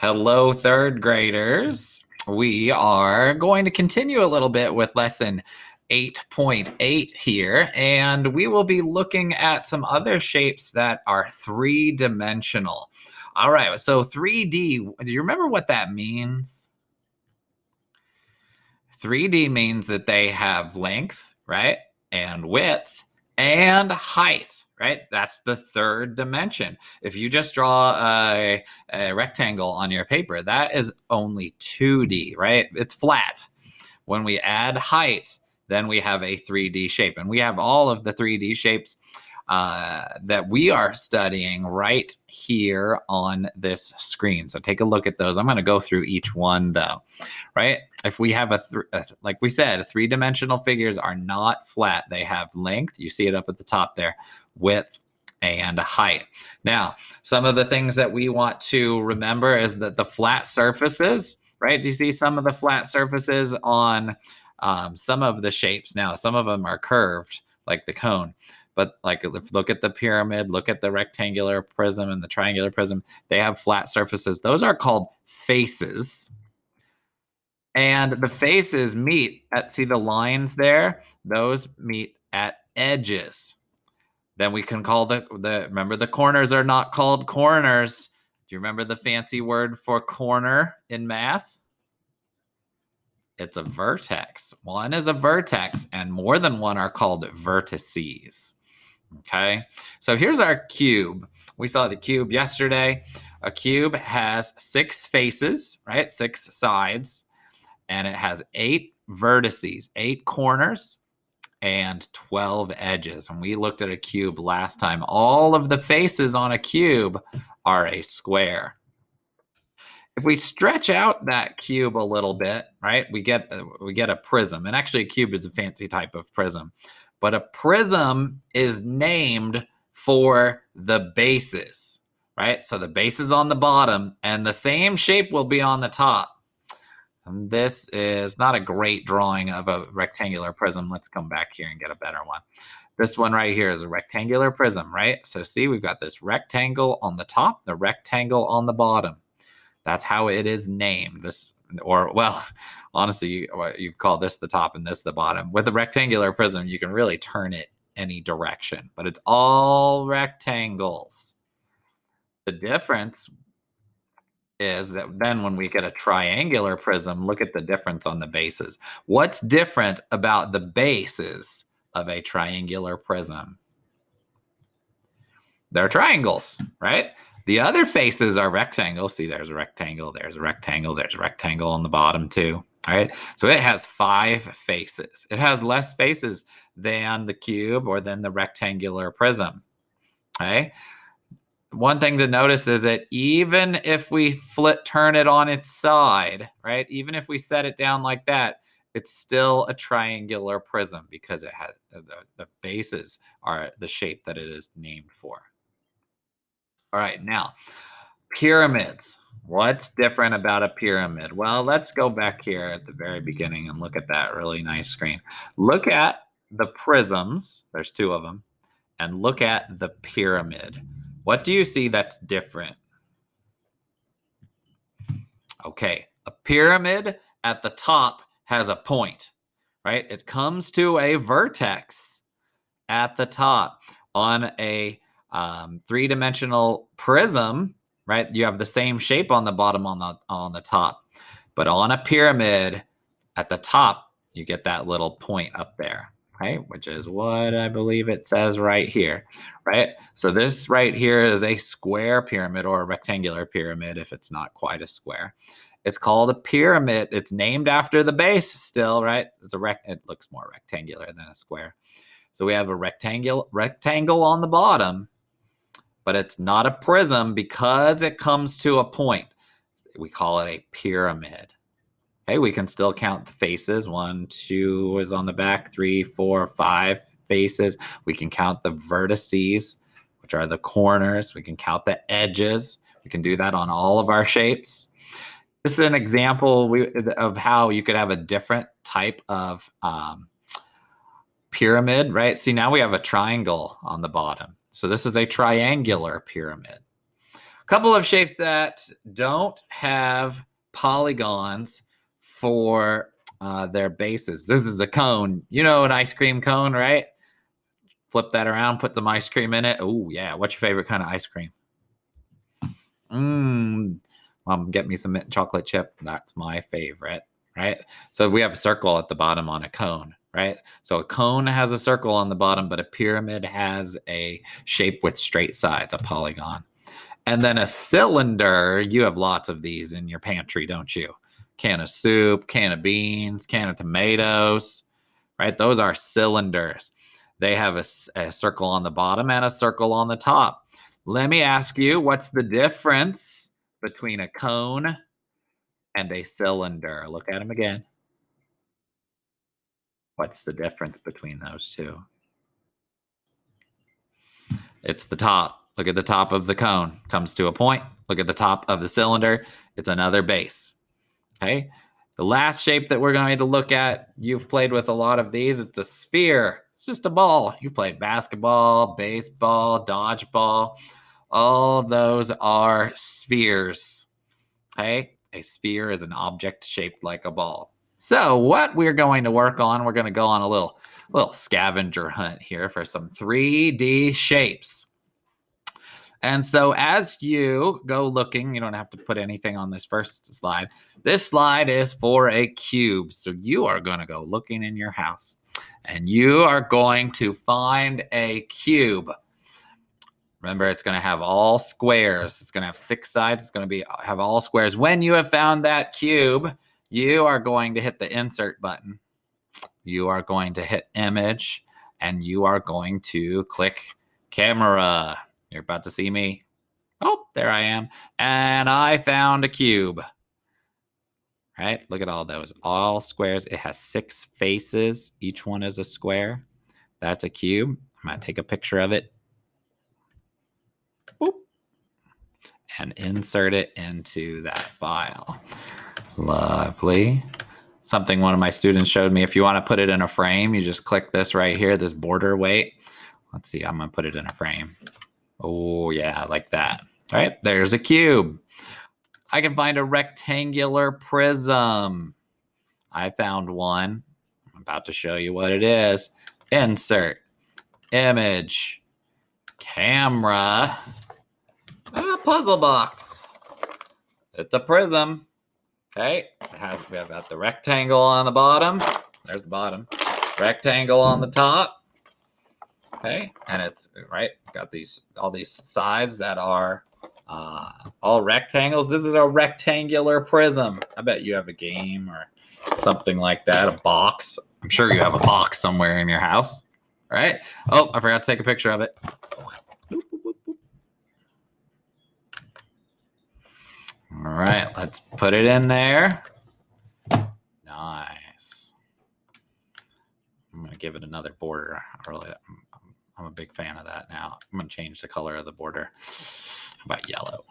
Hello, third graders. We are going to continue a little bit with lesson 8.8 here, and we will be looking at some other shapes that are three-dimensional. All right, so 3D, do you remember what that means? 3D means that they have length, right, and width, and height, right? That's the third dimension. If you just draw a rectangle on your paper, that is only 2D, right? It's flat. When we add height, then we have a 3D shape. And we have all of the 3D shapes that we are studying right here on this screen. So take a look at those. I'm going to go through each one though, right? If we have like we said, three-dimensional figures are not flat. They have length. You see it up at the top there, width, and height. Now, some of the things that we want to remember is that the flat surfaces, right? You see some of the flat surfaces on some of the shapes. Now, some of them are curved, like the cone. But like, look at the pyramid, look at the rectangular prism and the triangular prism. They have flat surfaces. Those are called faces. And the faces meet at, see the lines there? Those meet at edges. Then we can call remember the corners are not called corners. Do you remember the fancy word for corner in math? It's a vertex. One is a vertex, and more than one are called vertices. Okay, so here's our cube. We saw the cube yesterday. A cube has 6 faces, right? 6 sides, and it has 8 vertices, 8 corners, and 12 edges. And we looked at a cube last time. All of the faces on a cube are a square. If we stretch out that cube a little bit, right, we get a prism. And actually, a cube is a fancy type of prism. But a prism is named for the bases, right? So the base is on the bottom, and the same shape will be on the top. And this is not a great drawing of a rectangular prism. Let's come back here and get a better one. This one right here is a rectangular prism, right? So see, we've got this rectangle on the top, the rectangle on the bottom. That's how it is named. This, or well, honestly, you call this the top and this the bottom. With a rectangular prism, you can really turn it any direction, but it's all rectangles. The difference is that then when we get a triangular prism, look at the difference on the bases. What's different about the bases of a triangular prism? They're triangles, right? The other faces are rectangles. See, there's a rectangle, there's a rectangle, there's a rectangle on the bottom too. All right, so it has 5 faces. It has less faces than the cube or than the rectangular prism. Okay. One thing to notice is that even if we turn it on its side, right? Even if we set it down like that, it's still a triangular prism because it has the bases are the shape that it is named for. All right, now, pyramids. What's different about a pyramid? Well, let's go back here at the very beginning and look at that really nice screen. Look at the prisms. There's 2 of them. And look at the pyramid. What do you see that's different? Okay, a pyramid at the top has a point, right? It comes to a vertex at the top. On a 3-dimensional prism, right? You have the same shape on the bottom on the top, but on a pyramid at the top, you get that little point up there, right? Which is what I believe it says right here, right? So this right here is a square pyramid or a rectangular pyramid if it's not quite a square. It's called a pyramid. It's named after the base still, right? It looks more rectangular than a square. So we have a rectangle on the bottom, but it's not a prism because it comes to a point. We call it a pyramid. Okay, we can still count the faces. 1, 2 is on the back, 3, 4, 5 faces. We can count the vertices, which are the corners. We can count the edges. We can do that on all of our shapes. This is an example of how you could have a different type of pyramid, right? See, now we have a triangle on the bottom. So this is a triangular pyramid. A couple of shapes that don't have polygons for their bases. This is a cone. You know an ice cream cone, right? Flip that around, put some ice cream in it. Oh, yeah. What's your favorite kind of ice cream? Mom, get me some mint chocolate chip. That's my favorite, right? So we have a circle at the bottom on a cone, right? So a cone has a circle on the bottom, but a pyramid has a shape with straight sides, a polygon. And then a cylinder, you have lots of these in your pantry, don't you? Can of soup, can of beans, can of tomatoes, right? Those are cylinders. They have a circle on the bottom and a circle on the top. Let me ask you, what's the difference between a cone and a cylinder? Look at them again. What's the difference between those two? It's the top. Look at the top of the cone. Comes to a point. Look at the top of the cylinder. It's another base. Okay. The last shape that we're going to look at, you've played with a lot of these. It's a sphere. It's just a ball. You've played basketball, baseball, dodgeball. All of those are spheres. Okay. A sphere is an object shaped like a ball. So what we're going to work on, we're going to go on a little scavenger hunt here for some 3D shapes. And so as you go looking, you don't have to put anything on this first slide. This slide is for a cube. So you are going to go looking in your house and you are going to find a cube. Remember, it's going to have all squares. It's going to have 6 sides. It's going to have all squares. When you have found that cube, you are going to hit the insert button. You are going to hit image and you are going to click camera. You're about to see me. Oh, there I am. And I found a cube. Right? Look at all those. All squares. It has 6 faces. Each one is a square. That's a cube. I'm going to take a picture of it. Boop. And insert it into that file. Lovely. Something one of my students showed me. If you want to put it in a frame, you just click this right here, this border weight. Let's see. I'm going to put it in a frame. Oh, yeah, like that. All right, there's a cube. I can find a rectangular prism. I found one. I'm about to show you what it is. Insert, image, camera, puzzle box. It's a prism. Okay, we have got the rectangle on the bottom. There's the bottom. Rectangle on the top. Okay, and it's got all these sides that are all rectangles. This is a rectangular prism. I bet you have a game or something like that, a box. I'm sure you have a box somewhere in your house, right? Oh, I forgot to take a picture of it. All right, let's put it in there. Nice. I'm going to give it another border. I'm a big fan of that now. I'm going to change the color of the border. How about yellow?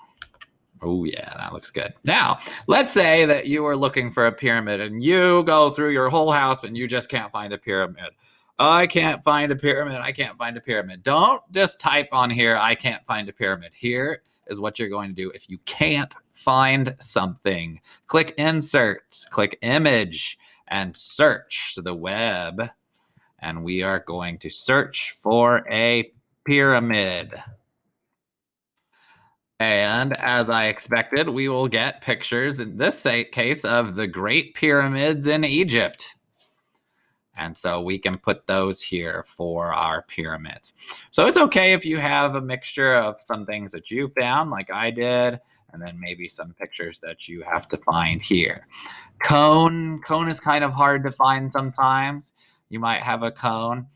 Oh, yeah, that looks good. Now, let's say that you are looking for a pyramid and you go through your whole house and you just can't find a pyramid. I can't find a pyramid. I can't find a pyramid. Don't just type on here, I can't find a pyramid. Here is what you're going to do if you can't find something. Click insert, click image, and search the web. And we are going to search for a pyramid. And as I expected, we will get pictures in this case of the Great Pyramids in Egypt. And so we can put those here for our pyramids. So it's okay if you have a mixture of some things that you found, like I did, and then maybe some pictures that you have to find here. Cone is kind of hard to find sometimes. You might have a cone.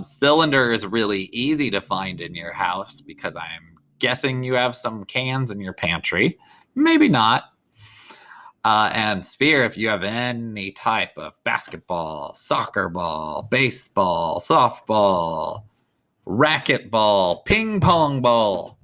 Cylinder is really easy to find in your house because I'm guessing you have some cans in your pantry. Maybe not. And sphere, if you have any type of basketball, soccer ball, baseball, softball, racquetball, ping pong ball,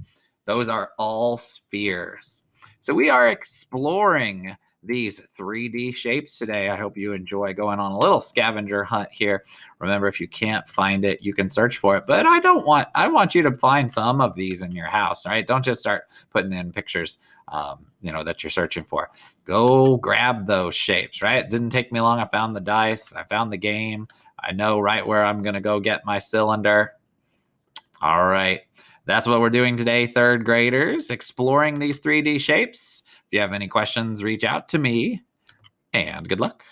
those are all spheres. So we are exploring these 3D shapes today. I hope you enjoy going on a little scavenger hunt here. Remember, if you can't find it, you can search for it. But I want you to find some of these in your house, right? Don't just start putting in pictures, that you're searching for. Go grab those shapes, right? It didn't take me long. I found the dice. I found the game. I know right where I'm going to go get my cylinder. All right. That's what we're doing today, third graders, exploring these 3D shapes. If you have any questions, reach out to me, and good luck.